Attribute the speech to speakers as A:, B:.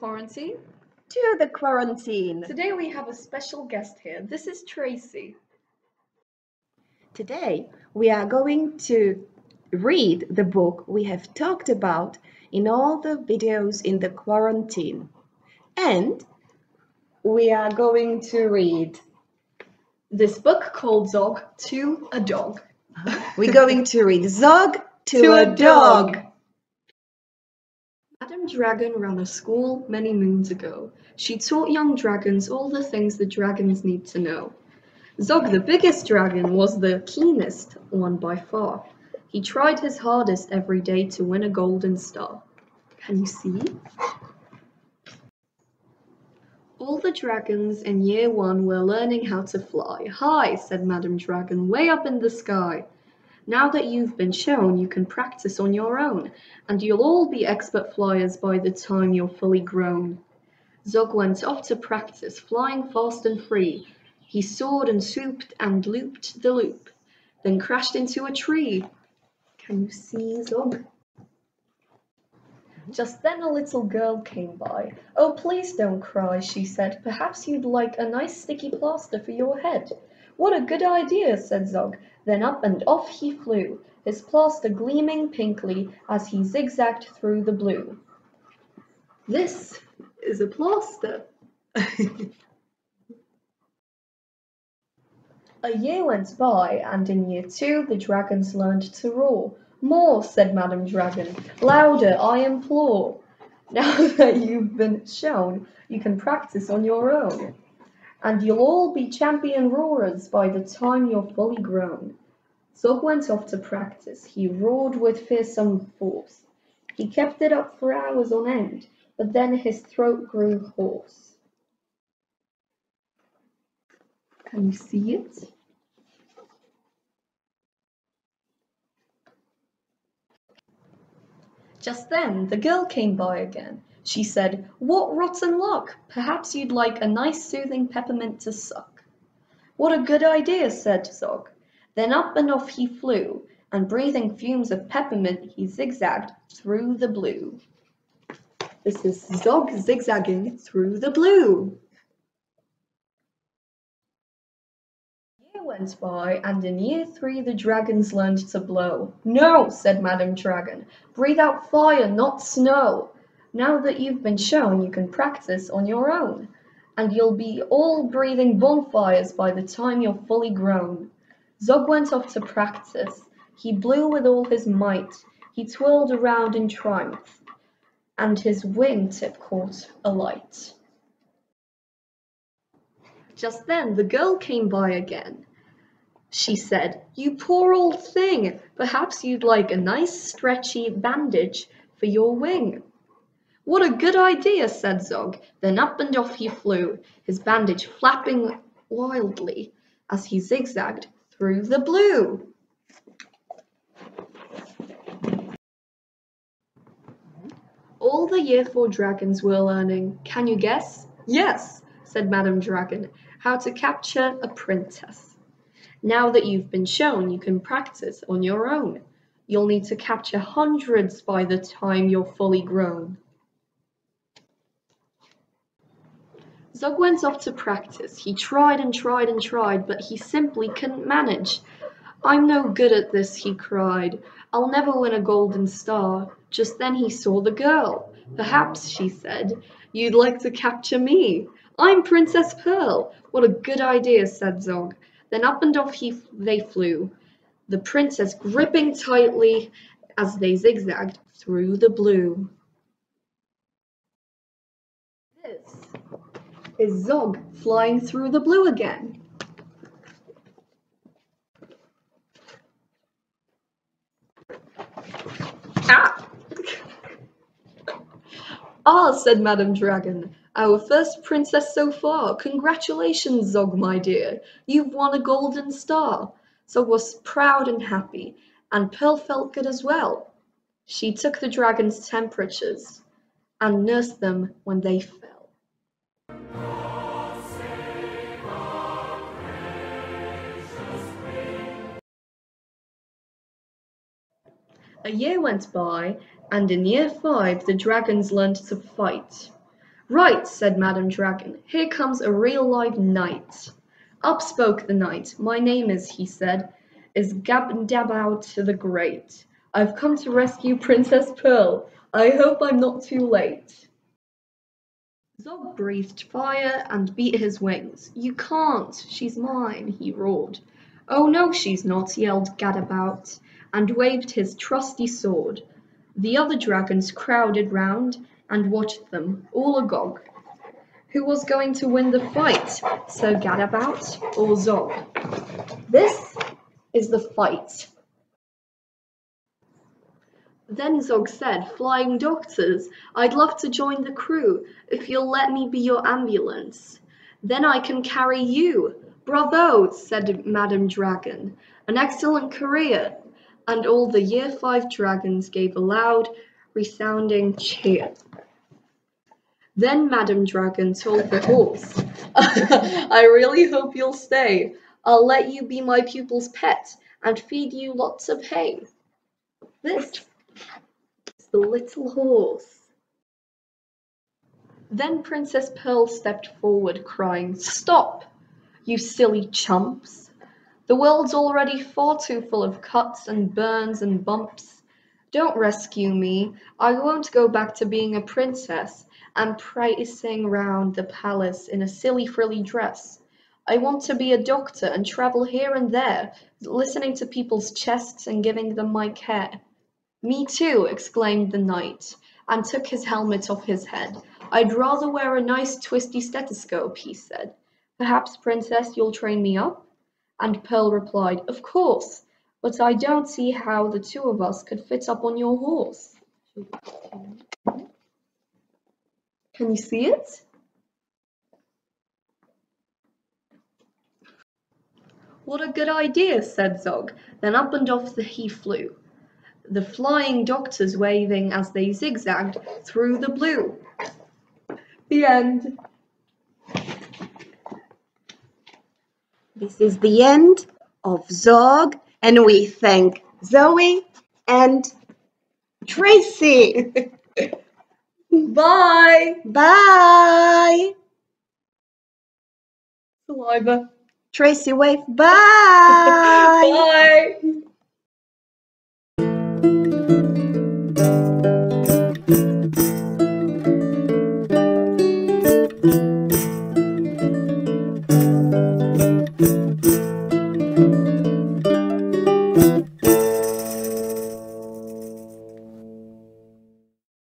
A: quarantine?
B: To the quarantine.
A: Today we have a special guest here. This is Tracy.
B: Today we are going to read the book we have talked about in all the videos in the quarantine. And we are going to read
A: this book called ZOG to a Dog.
B: We're going to read ZOG to a Dog.
A: Madame Dragon ran a school many moons ago. She taught young dragons all the things the dragons need to know. ZOG, the biggest dragon, was the keenest one by far. He tried his hardest every day to win a golden star. Can you see? All the dragons in year 1 were learning how to fly. Hi, said Madame Dragon, way up in the sky. Now that you've been shown, you can practice on your own, and you'll all be expert flyers by the time you're fully grown. ZOG went off to practice, flying fast and free. He soared and swooped and looped the loop, then crashed into a tree. Can you see ZOG? Just then a little girl came by. Oh, please don't cry, she said. Perhaps you'd like a nice sticky plaster for your head. What a good idea, said ZOG. Then up and off he flew, his plaster gleaming pinkly as he zigzagged through the blue. This is a plaster. A year went by, and in year 2 the dragons learned to roar. More, said Madame Dragon, louder, I implore. Now that you've been shown, you can practice on your own, and you'll all be champion roarers by the time you're fully grown. ZOG went off to practice. He roared with fearsome force. He kept it up for hours on end, but then his throat grew hoarse. Can you see it? Just then the girl came by again. She said, what rotten luck! Perhaps you'd like a nice soothing peppermint to suck. What a good idea, said ZOG. Then up and off he flew, and breathing fumes of peppermint he zigzagged through the blue. This is ZOG zigzagging through the blue. A year went by, and in year 3 the dragons learned to blow. No, said Madame Dragon, breathe out fire, not snow. Now that you've been shown, you can practice on your own, and you'll be all breathing bonfires by the time you're fully grown. ZOG went off to practice. He blew with all his might. He twirled around in triumph, and his wingtip caught alight. Just then the girl came by again. She said, you poor old thing, perhaps you'd like a nice stretchy bandage for your wing. What a good idea, said ZOG. Then up and off he flew, his bandage flapping wildly as he zigzagged through the blue. All the year 4 dragons were learning, can you guess? Yes, said Madame Dragon, how to capture a princess. Now that you've been shown, you can practice on your own. You'll need to capture hundreds by the time you're fully grown. ZOG went off to practice. He tried and tried and tried, but he simply couldn't manage. I'm no good at this, he cried. I'll never win a golden star. Just then he saw the girl. Perhaps, she said, you'd like to capture me. I'm Princess Pearl. What a good idea, said ZOG. Then up and off they flew, the princess gripping tightly as they zigzagged through the blue. This is ZOG flying through the blue again. Ah! Ah, said Madame Dragon, our first princess so far. Congratulations, ZOG, my dear. You've won a golden star. ZOG was proud and happy, and Pearl felt good as well. She took the dragon's temperatures and nursed them when they fell. A year went by, and in year 5 the dragons learned to fight. Right, said Madam Dragon, here comes a real live knight. Up spoke the knight. My name is, he said, is Gabdabout the Great. I've come to rescue Princess Pearl. I hope I'm not too late. Zog breathed fire and beat his wings. You can't, she's mine, he roared. Oh no, she's not, yelled Gadabout, and waved his trusty sword. The other dragons crowded round and watched them, all agog. Who was going to win the fight, Sir Gadabout or Zog? This is the fight. Then Zog said, Flying Doctors, I'd love to join the crew if you'll let me be your ambulance. Then I can carry you. Bravo, said Madam Dragon. An excellent career. And all the Year 5 dragons gave a loud, resounding cheer. Then Madam Dragon told the horse, I really hope you'll stay. I'll let you be my pupil's pet and feed you lots of hay. This is the little horse. Then Princess Pearl stepped forward, crying, Stop, you silly chumps. The world's already far too full of cuts and burns and bumps. Don't rescue me. I won't go back to being a princess and prancing round the palace in a silly frilly dress. I want to be a doctor and travel here and there, listening to people's chests and giving them my care. Me too, exclaimed the knight, and took his helmet off his head. I'd rather wear a nice twisty stethoscope, he said. Perhaps, princess, you'll train me up? And Pearl replied, Of course, but I don't see how the two of us could fit up on your horse. Can you see it? What a good idea, said Zog. Then up and off he flew, the flying doctors waving as they zigzagged through the blue. The end.
B: This is the end of Zog, and we thank Zoe and Tracy.
A: Bye.
B: Bye.
A: Saliva.
B: Tracy wave. Bye.
A: Bye.